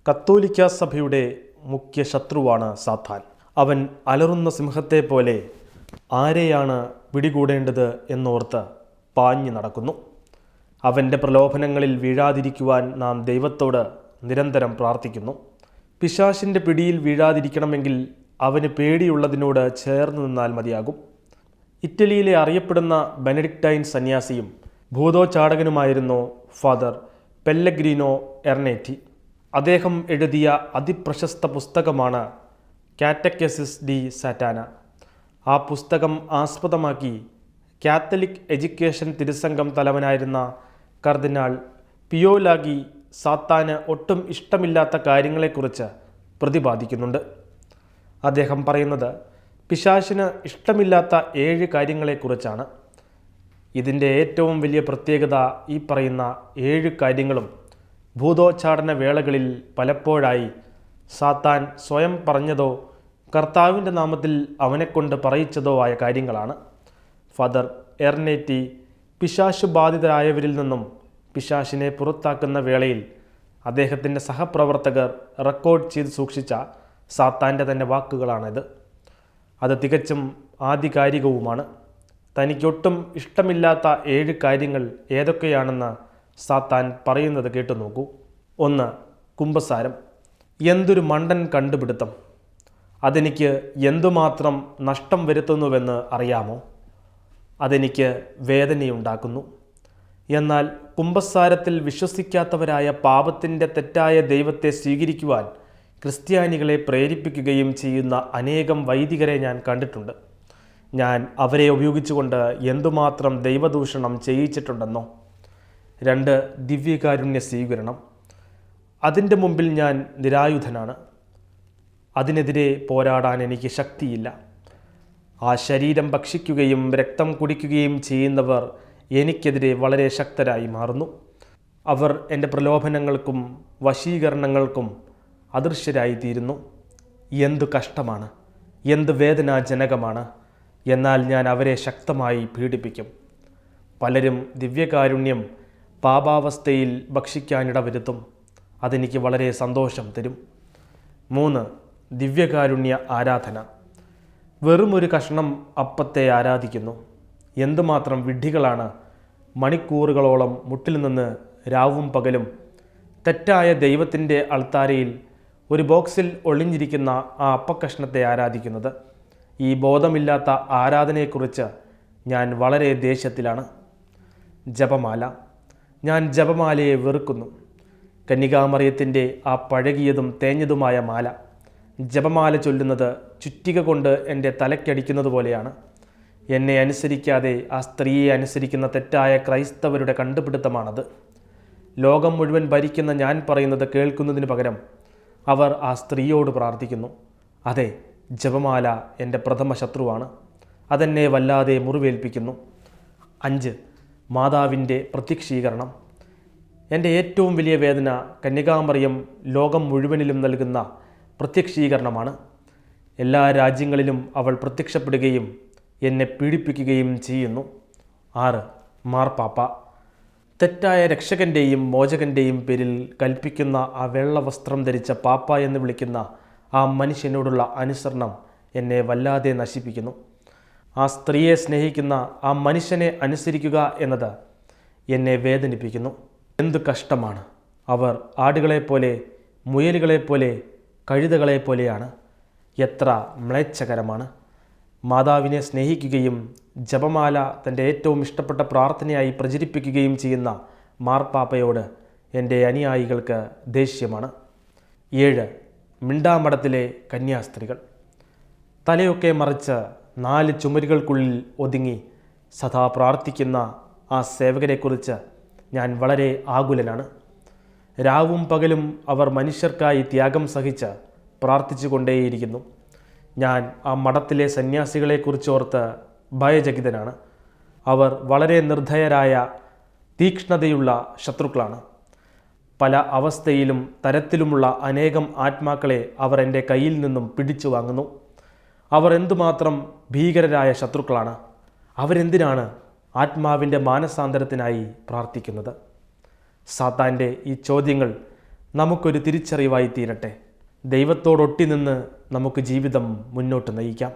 കത്തോലിക്ക സഭയുടെ മുഖ്യ ശത്രുവാണ് സാത്താൻ. അവൻ അലറുന്ന സിംഹത്തെ പോലെ ആരെയാണ് പിടികൂടേണ്ടത് എന്നോർത്ത് പാഞ്ഞു നടക്കുന്നു. അവൻ്റെ പ്രലോഭനങ്ങളിൽ വീഴാതിരിക്കുവാൻ നാം ദൈവത്തോട് നിരന്തരം പ്രാർത്ഥിക്കുന്നു. പിശാചിൻ്റെ പിടിയിൽ വീഴാതിരിക്കണമെങ്കിൽ അവന് പേടിയുള്ളതിനോട് ചേർന്ന് നിന്നാൽ മതിയാകും. ഇറ്റലിയിലെ അറിയപ്പെടുന്ന ബെനഡിക്റ്റൈൻ സന്യാസിയും ഭൂതോച്ചാടകനുമായിരുന്നു ഫാദർ പെല്ലഗ്രീനോ എർണേറ്റി. അദ്ദേഹം എഴുതിയ അതിപ്രശസ്ത പുസ്തകമാണ് കാറ്റക്കെസിസ് ഡി സാറ്റാന. ആ പുസ്തകം ആസ്പദമാക്കി കാത്തലിക് എഡ്യൂക്കേഷൻ തിരുസംഘം തലവനായിരുന്ന കർദിനാൾ പിയോ ലാഗി സാത്താന് ഒട്ടും ഇഷ്ടമില്ലാത്ത കാര്യങ്ങളെക്കുറിച്ച് പ്രതിപാദിക്കുന്നുണ്ട്. അദ്ദേഹം പറയുന്നത് പിശാചിന് ഇഷ്ടമില്ലാത്ത 7 കാര്യങ്ങളെക്കുറിച്ചാണ്. ഇതിൻ്റെ ഏറ്റവും വലിയ പ്രത്യേകത ഈ പറയുന്ന 7 കാര്യങ്ങളും ഭൂതോച്ചാടന വേളകളിൽ പലപ്പോഴായി സാത്താൻ സ്വയം പറഞ്ഞതോ കർത്താവിൻ്റെ നാമത്തിൽ അവനെക്കൊണ്ട് പറയിച്ചതോ ആയ കാര്യങ്ങളാണ്. ഫാദർ എർണേറ്റി പിശാച് ബാധിതരായവരിൽ നിന്നും പിശാചിനെ പുറത്താക്കുന്ന വേളയിൽ അദ്ദേഹത്തിൻ്റെ സഹപ്രവർത്തകർ റെക്കോർഡ് ചെയ്ത് സൂക്ഷിച്ച സാത്താൻ്റെ തന്നെ വാക്കുകളാണിത്. അത് തികച്ചും ആധികാരികവുമാണ്. തനിക്കൊട്ടും ഇഷ്ടമില്ലാത്ത 7 കാര്യങ്ങൾ ഏതൊക്കെയാണെന്ന് സാത്താൻ പറയുന്നത് കേട്ടു നോക്കൂ. 1. കുമ്പസാരം. എന്തൊരു മണ്ടൻ കണ്ടുപിടുത്തം! അതെനിക്ക് എന്തുമാത്രം നഷ്ടം വരുത്തുന്നുവെന്ന് അറിയാമോ? അതെനിക്ക് വേദനയുണ്ടാക്കുന്നു. എന്നാൽ കുമ്പസാരത്തിൽ വിശ്വസിക്കാത്തവരായ പാപത്തിൻ്റെ തെറ്റായ ദൈവത്തെ സ്വീകരിക്കുവാൻ ക്രിസ്ത്യാനികളെ പ്രേരിപ്പിക്കുകയും ചെയ്യുന്ന അനേകം വൈദികരെ ഞാൻ കണ്ടിട്ടുണ്ട്. ഞാൻ അവരെ ഉപയോഗിച്ചുകൊണ്ട് എന്തുമാത്രം ദൈവദൂഷണം ചെയ്യിച്ചിട്ടുണ്ടെന്നോ. 2. ദിവ്യകാരുണ്യ സ്വീകരണം. അതിൻ്റെ മുമ്പിൽ ഞാൻ നിരായുധനാണ്. അതിനെതിരെ പോരാടാൻ എനിക്ക് ശക്തിയില്ല. ആ ശരീരം ഭക്ഷിക്കുകയും രക്തം കുടിക്കുകയും ചെയ്യുന്നവർ എനിക്കെതിരെ വളരെ ശക്തരായി മാറുന്നു. അവർ എൻ്റെ പ്രലോഭനങ്ങൾക്കും വശീകരണങ്ങൾക്കും അദൃശ്യരായിത്തീരുന്നു. എന്തു കഷ്ടമാണ്! എന്ത് വേദനാജനകമാണ്! എന്നാൽ ഞാൻ അവരെ ശക്തമായി പീഡിപ്പിക്കും. പലരും ദിവ്യകാരുണ്യം പാപാവസ്ഥയിൽ ഭക്ഷിക്കാനിട വരുത്തും. അതെനിക്ക് വളരെ സന്തോഷം തരും. 3. ദിവ്യകാരുണ്യ ആരാധന. വെറുമൊരു കഷ്ണം അപ്പത്തെ ആരാധിക്കുന്നു. എന്തുമാത്രം വിഡ്ഢികളാണ്! മണിക്കൂറുകളോളം മുട്ടിൽ നിന്ന് രാവും പകലും തെറ്റായ ദൈവത്തിൻ്റെ അൾത്താരയിൽ ഒരു ബോക്സിൽ ഒളിഞ്ഞിരിക്കുന്ന ആ അപ്പക്കഷ്ണത്തെ ആരാധിക്കുന്നത്. ഈ ബോധമില്ലാത്ത ആരാധനയെക്കുറിച്ച് ഞാൻ വളരെ ദേഷ്യത്തിലാണ്. ജപമാല. ഞാൻ ജപമാലയെ വെറുക്കുന്നു. കന്യകാമറിയത്തിൻ്റെ ആ പഴകിയതും തേഞ്ഞതുമായ മാല. ജപമാല ചൊല്ലുന്നത് ചുറ്റിക കൊണ്ട് എൻ്റെ തലയ്ക്കടിക്കുന്നത് പോലെയാണ്. എന്നെ അനുസരിക്കാതെ ആ സ്ത്രീയെ അനുസരിക്കുന്ന തെറ്റായ ക്രൈസ്തവരുടെ കണ്ടുപിടുത്തമാണത്. ലോകം മുഴുവൻ ഭരിക്കുന്ന ഞാൻ പറയുന്നത് കേൾക്കുന്നതിന് പകരം അവർ ആ സ്ത്രീയോട് പ്രാർത്ഥിക്കുന്നു. അതെ, ജപമാല എൻ്റെ പ്രഥമ ശത്രുവാണ്. അതെന്നെ വല്ലാതെ മുറിവേൽപ്പിക്കുന്നു. 5. മാതാവിൻ്റെ പ്രത്യക്ഷീകരണം. എൻ്റെ ഏറ്റവും വലിയ വേദന കന്യകാമറിയം ലോകം മുഴുവനിലും നൽകുന്ന പ്രത്യക്ഷീകരണമാണ്. എല്ലാ രാജ്യങ്ങളിലും അവൾ പ്രത്യക്ഷപ്പെടുകയും എന്നെ പീഡിപ്പിക്കുകയും ചെയ്യുന്നു. 6. മാർപ്പാപ്പ. തെറ്റായ രക്ഷകൻ്റെയും മോചകൻ്റെയും പേരിൽ കൽപ്പിക്കുന്ന ആ വെള്ള വസ്ത്രം ധരിച്ച പാപ്പ എന്ന് വിളിക്കുന്ന ആ മനുഷ്യനോടുള്ള അനുസരണം എന്നെ വല്ലാതെ നശിപ്പിക്കുന്നു. ആ സ്ത്രീയെ സ്നേഹിക്കുന്ന ആ മനുഷ്യനെ അനുസരിക്കുക എന്നത് എന്നെ വേദനിപ്പിക്കുന്നു. എന്തു കഷ്ടമാണ്! അവർ ആടുകളെപ്പോലെ, മുയലുകളെപ്പോലെ, കഴുതകളെപ്പോലെയാണ്. എത്ര മ്ലേച്ഛകരമാണ്! മാതാവിനെ സ്നേഹിക്കുകയും ജപമാല തൻ്റെ ഏറ്റവും ഇഷ്ടപ്പെട്ട പ്രാർത്ഥനയായി പ്രചരിപ്പിക്കുകയും ചെയ്യുന്ന മാർപ്പാപ്പയോട് എൻ്റെ അനുയായികൾക്ക് ദേഷ്യമാണ്. 7. മിണ്ടാമഠത്തിലെ കന്യാസ്ത്രീകൾ. തലയൊക്കെ മറിച്ച് 4 ചുമരുകൾക്കുള്ളിൽ ഒതുങ്ങി സദാ പ്രാർത്ഥിക്കുന്ന ആ സേവകരെക്കുറിച്ച് ഞാൻ വളരെ ആകുലനാണ്. രാവും പകലും അവർ മനുഷ്യർക്കായി ത്യാഗം സഹിച്ച് പ്രാർത്ഥിച്ചു കൊണ്ടേയിരിക്കുന്നു. ഞാൻ ആ മഠത്തിലെ സന്യാസികളെക്കുറിച്ചോർത്ത് ഭയചകിതനാണ്. അവർ വളരെ നിർദ്ധയരായ, തീക്ഷ്ണതയുള്ള ശത്രുക്കളാണ്. പല അവസ്ഥയിലും തരത്തിലുമുള്ള അനേകം ആത്മാക്കളെ അവർ എൻ്റെ കയ്യിൽ നിന്നും പിടിച്ചു വാങ്ങുന്നു. അവർ എന്തുമാത്രം ഭീകരരായ ശത്രുക്കളാണ്! അവരെന്തിനാണ് ആത്മാവിൻ്റെ മാനസാന്തരത്തിനായി പ്രാർത്ഥിക്കുന്നത്? സാത്താൻ്റെ ഈ ചോദ്യങ്ങൾ നമുക്കൊരു തിരിച്ചറിവായി തീരട്ടെ. ദൈവത്തോടൊട്ടി നിന്ന് നമുക്ക് ജീവിതം മുന്നോട്ട് നയിക്കാം.